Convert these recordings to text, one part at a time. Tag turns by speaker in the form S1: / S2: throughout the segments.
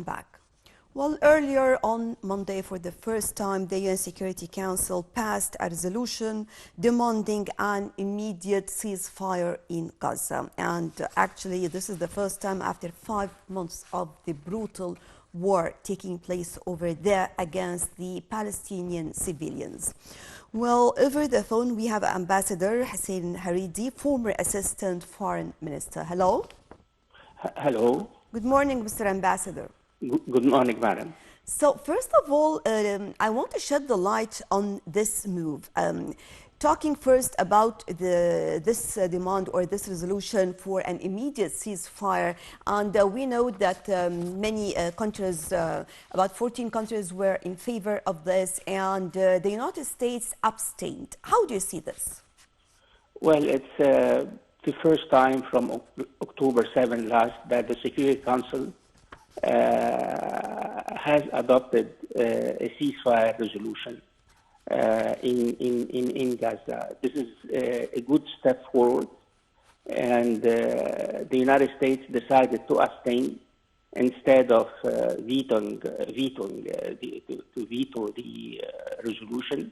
S1: Back. Well, earlier on Monday, for the first time, the UN Security Council passed a resolution demanding an immediate ceasefire in Gaza. And actually, this is the first time after 5 months of the brutal war taking place over there against the Palestinian civilians. Well, over the phone, we have Ambassador Hussein Hareedy, former Assistant Foreign Minister. Hello.
S2: Hello.
S1: Good morning, Mr. Ambassador.
S2: Good morning, madam.
S1: So first of all, I want to shed the light on this move. Talking first about this demand or this resolution for an immediate ceasefire. And we know that many countries, about 14 countries, were in favor of this, and the United States abstained. How do you see this?
S2: Well, it's the first time from October 7 last that the Security Council has adopted a ceasefire resolution in Gaza. This is a good step forward, and the United States decided to abstain instead of vetoing the resolution,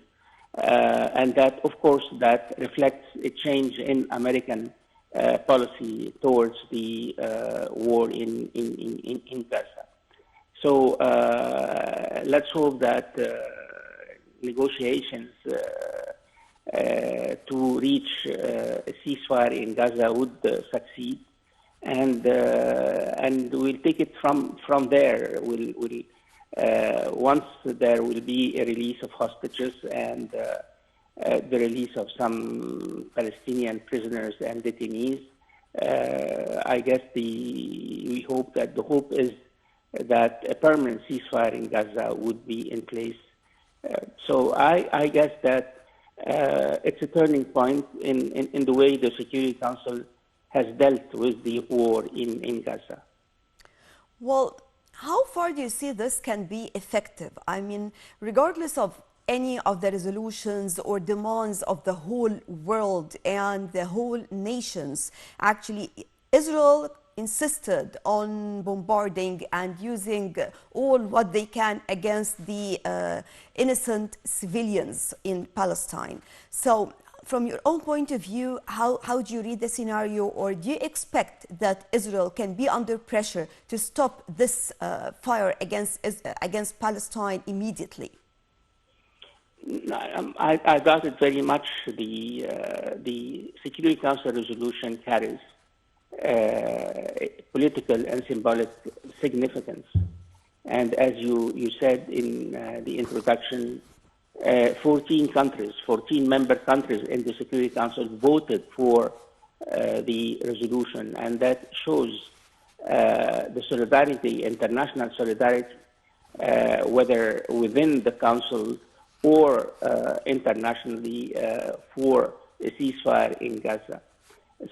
S2: and that, of course, that reflects a change in American policy towards the war in Gaza. So let's hope that negotiations to reach a ceasefire in Gaza would succeed, and we'll take it from there. We'll once there will be a release of hostages and the release of some Palestinian prisoners and detainees, I guess we hope that the hope is that a permanent ceasefire in Gaza would be in place. So I guess that it's a turning point in the way the Security Council has dealt with the war in Gaza.
S1: Well, how far do you see this can be effective? I mean, regardless of any of the resolutions or demands of the whole world and the whole nations, actually, Israel insisted on bombarding and using all what they can against the innocent civilians in Palestine. So from your own point of view, how do you read the scenario, or do you expect that Israel can be under pressure to stop this fire against Palestine immediately?
S2: I doubt it very much. The Security Council resolution carries political and symbolic significance. And as you said in the introduction, 14 member countries in the Security Council voted for the resolution, and that shows the solidarity, international solidarity, whether within the Council or internationally, for a ceasefire in Gaza.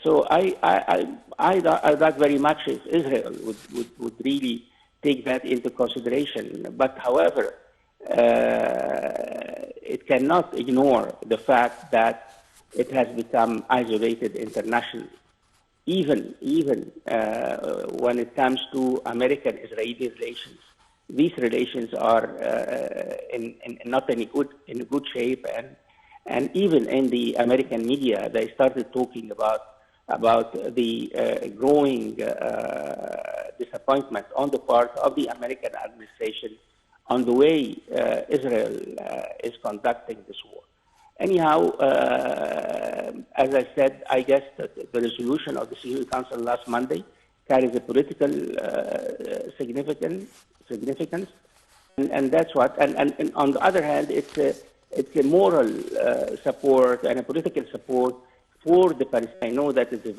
S2: So I doubt very much if Israel would really take that into consideration. But however, it cannot ignore the fact that it has become isolated internationally. Even when it comes to American-Israeli relations, these relations are not in a good shape, and even in the American media, they started talking about the growing disappointment on the part of the American administration on the way Israel is conducting this war. Anyhow, as I said, I guess that the resolution of the Security Council last Monday carries a political significance, and that's what. And on the other hand, it's a moral support and a political support for the Palestinians. I know that it's a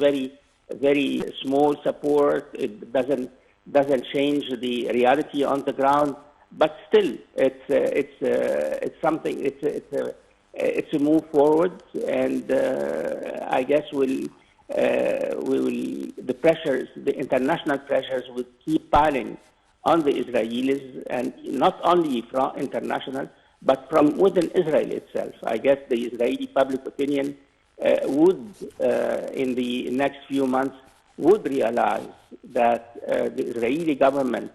S2: very small support. It doesn't change the reality on the ground, but still, it's something. It's a move forward, and I guess the international pressures will keep piling on the Israelis, and not only from international, but from within Israel itself. I guess the Israeli public opinion would, in the next few months, would realize that the Israeli government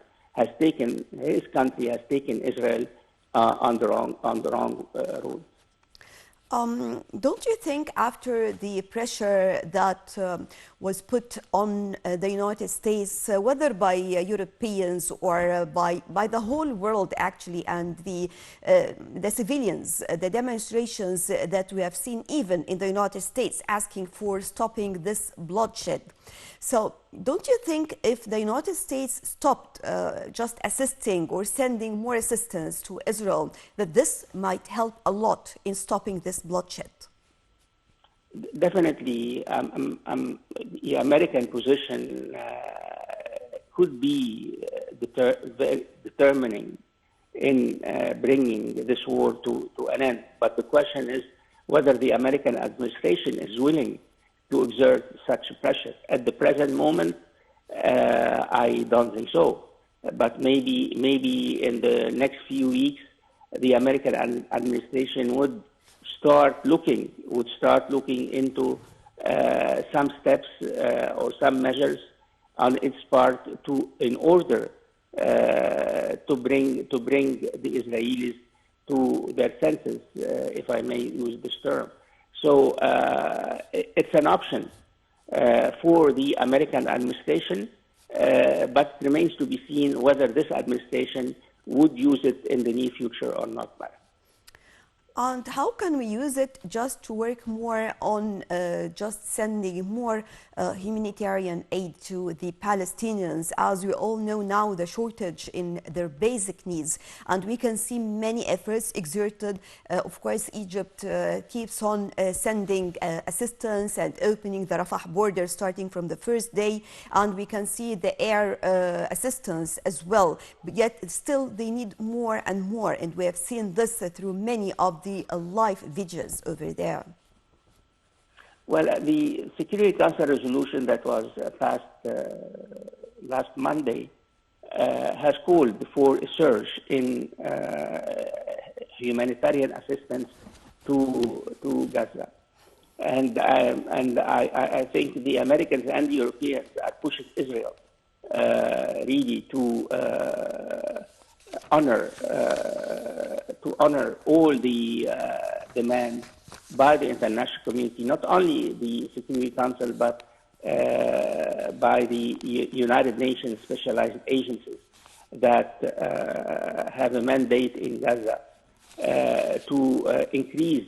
S2: his country has taken Israel on the wrong road.
S1: Don't you think after the pressure that was put on the United States, whether by Europeans or by the whole world actually, and the civilians, the demonstrations that we have seen even in the United States asking for stopping this bloodshed. So don't you think if the United States stopped just assisting or sending more assistance to Israel, that this might help a lot in stopping this bloodshed?
S2: Definitely, the American position could be very determining in bringing this war to an end. But the question is whether the American administration is willing to exert such pressure. At the present moment, I don't think so. But maybe in the next few weeks, the American administration would start looking into some steps or some measures on its part in order to bring the Israelis to their senses, if I may use this term. So it's an option for the American administration, but remains to be seen whether this administration would use it in the near future or not.
S1: And how can we use it just to work more on just sending more humanitarian aid to the Palestinians? As we all know now, the shortage in their basic needs. And we can see many efforts exerted. Of course, Egypt keeps on sending assistance and opening the Rafah border starting from the first day. And we can see the air assistance as well. But yet still they need more and more. And we have seen this through many of the live videos over there.
S2: Well, the Security Council resolution that was passed last Monday has called for a surge in humanitarian assistance to Gaza. And I think the Americans and the Europeans are pushing Israel really to honor all the demands by the international community, not only the Security Council, but by the United Nations specialized agencies that have a mandate in Gaza to increase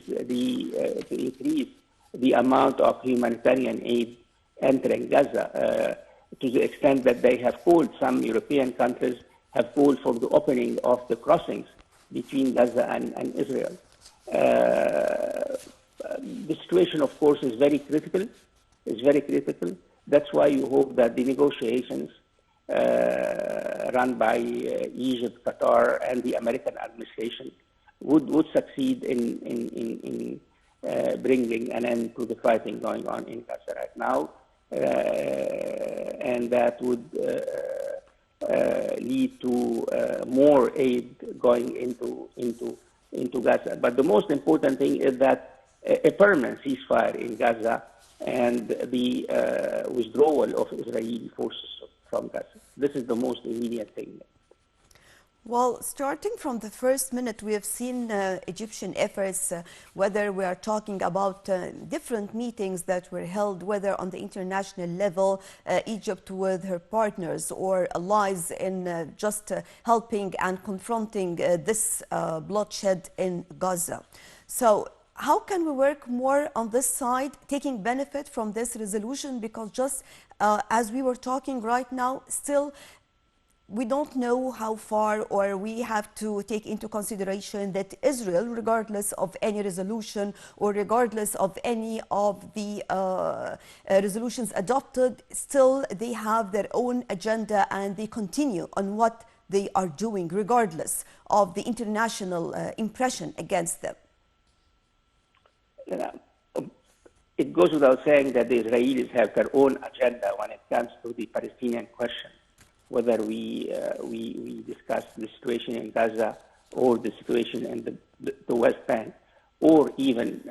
S2: the amount of humanitarian aid entering Gaza to the extent that they have called, some European countries have called for the opening of the crossings between Gaza and Israel. The situation, of course, is very critical. That's why you hope that the negotiations run by Egypt, Qatar, and the American administration would succeed in bringing an end to the fighting going on in Gaza right now, and that would lead to more aid going into Gaza. But the most important thing is that a permanent ceasefire in Gaza and the withdrawal of Israeli forces from Gaza. This is the most immediate thing.
S1: Well, starting from the first minute, we have seen Egyptian efforts, whether we are talking about different meetings that were held, whether on the international level, Egypt with her partners or allies in just helping and confronting this bloodshed in Gaza. So how can we work more on this side, taking benefit from this resolution? Because just as we were talking right now, still we don't know how far, or we have to take into consideration that Israel, regardless of any resolution or regardless of any of the resolutions adopted, still they have their own agenda and they continue on what they are doing, regardless of the international impression against them.
S2: It goes without saying that the Israelis have their own agenda when it comes to the Palestinian question. Whether we discuss the situation in Gaza or the situation in the West Bank, or even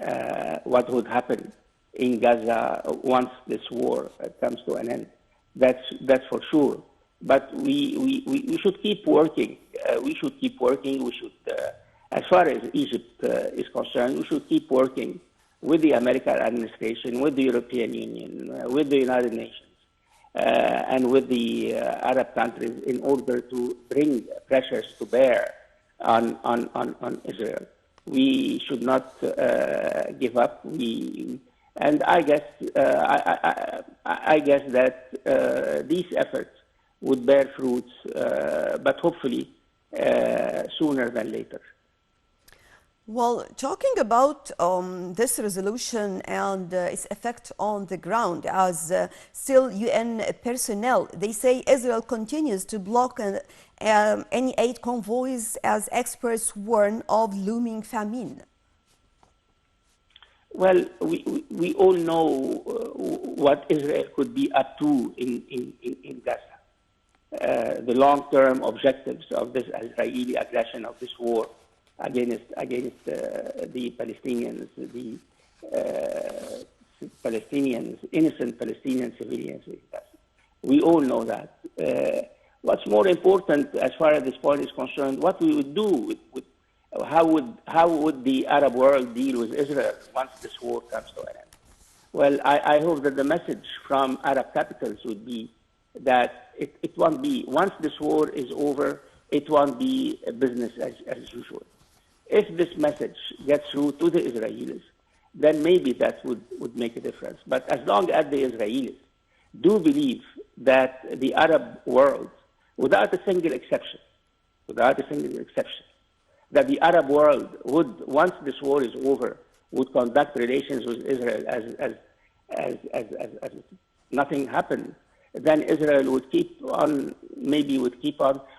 S2: what would happen in Gaza once this war comes to an end. That's for sure. But we should keep working. We should keep working. We should, as far as Egypt is concerned, we should keep working with the American administration, with the European Union, with the United Nations, and with the Arab countries in order to bring pressures to bear on Israel. We should not give up. And I guess I guess that these efforts would bear fruits, but hopefully sooner than later.
S1: Well, talking about this resolution and its effect on the ground, as still UN personnel, they say Israel continues to block any aid convoys as experts warn of looming famine.
S2: Well, we all know what Israel could be up to in Gaza. The long-term objectives of this Israeli aggression, of this war against the Palestinians, innocent Palestinian civilians. We all know that. What's more important, as far as this point is concerned, what we would do with how would the Arab world deal with Israel once this war comes to an end? Well, I hope that the message from Arab capitals would be that it won't be, once this war is over, it won't be business as usual. If this message gets through to the Israelis, then maybe that would make a difference. But as long as the Israelis do believe that the Arab world, without a single exception, that the Arab world would, once this war is over, would conduct relations with Israel as nothing happened, then Israel would keep on,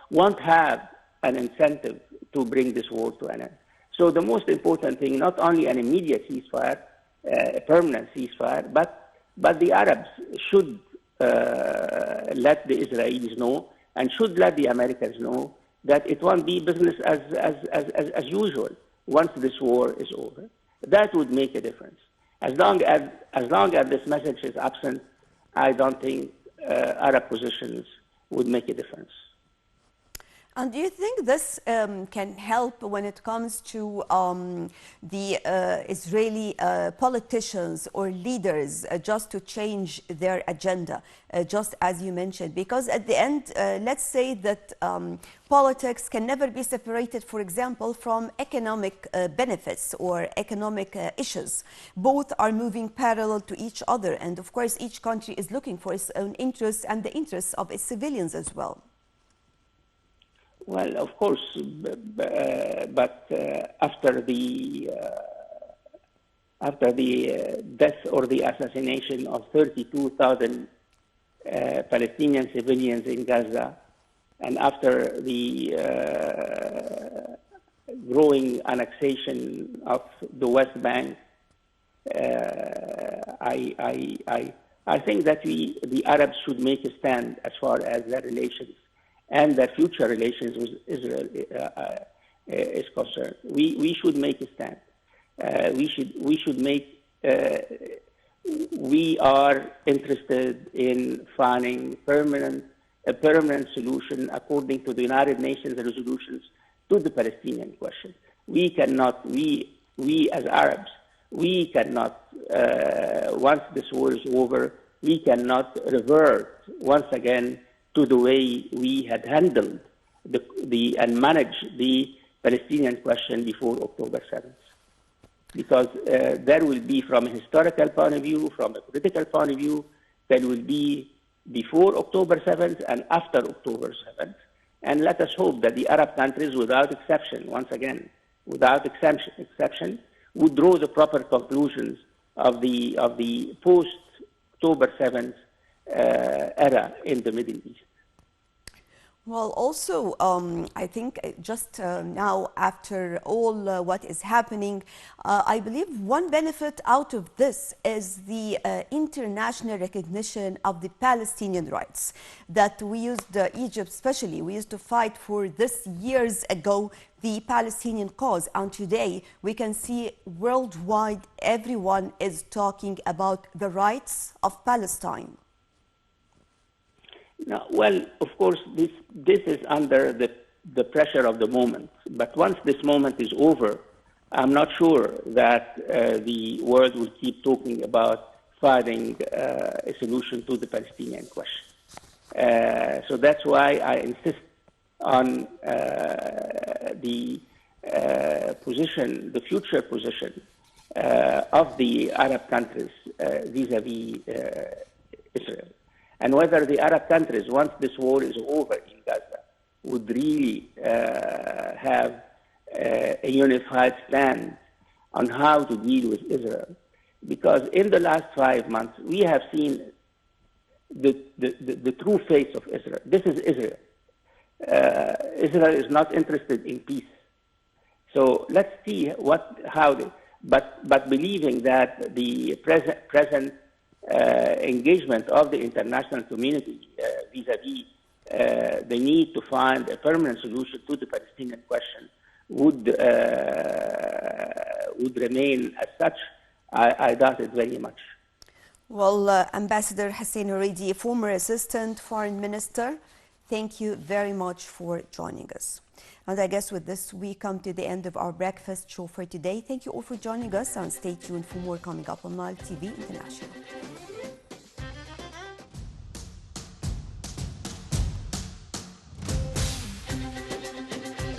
S2: won't have an incentive to bring this war to an end. So the most important thing, not only an immediate ceasefire, a permanent ceasefire, but the Arabs should let the Israelis know and should let the Americans know that it won't be business as usual once this war is over. That would make a difference. As long as this message is absent, I don't think Arab positions would make a difference.
S1: And do you think this can help when it comes to the Israeli politicians or leaders just to change their agenda, just as you mentioned? Because at the end, let's say that politics can never be separated, for example, from economic benefits or economic issues. Both are moving parallel to each other. And of course, each country is looking for its own interests and the interests of its civilians as well.
S2: Well, of course, but after the death or the assassination of 32,000 Palestinian civilians in Gaza, and after the growing annexation of the West Bank, I think that the Arabs should make a stand as far as their relations and their future relations with Israel is concerned. We should make a stand. We are interested in finding a permanent solution according to the United Nations resolutions to the Palestinian question. We cannot, we as Arabs, we cannot, once this war is over, we cannot revert once again to the way we had handled and managed the Palestinian question before October 7th. Because there will be, from a historical point of view, from a political point of view, there will be before October 7th and after October 7th. And let us hope that the Arab countries, without exception, once again, without exception, would draw the proper conclusions of the post-October 7th era in the Middle East.
S1: Well, also, I think just now, after all what is happening, I believe one benefit out of this is the international recognition of the Palestinian rights that we used, Egypt especially, we used to fight for this years ago, the Palestinian cause. And today we can see worldwide everyone is talking about the rights of Palestine.
S2: No, well, of course, this is under the pressure of the moment. But once this moment is over, I'm not sure that the world will keep talking about finding a solution to the Palestinian question. So that's why I insist on the position, the future position of the Arab countries vis-à-vis Israel. And whether the Arab countries, once this war is over in Gaza, would really have a unified stand on how to deal with Israel. Because in the last 5 months, we have seen the true face of Israel. This is Israel. Israel is not interested in peace. So let's see but believing that the present engagement of the international community vis-à-vis the need to find a permanent solution to the Palestinian question would remain as such, I doubt it very much.
S1: Well, Ambassador Hussein Hareedy, former Assistant Foreign Minister, thank you very much for joining us. And I guess with this, we come to the end of our breakfast show for today. Thank you all for joining us, and stay tuned for more coming up on Nile TV International.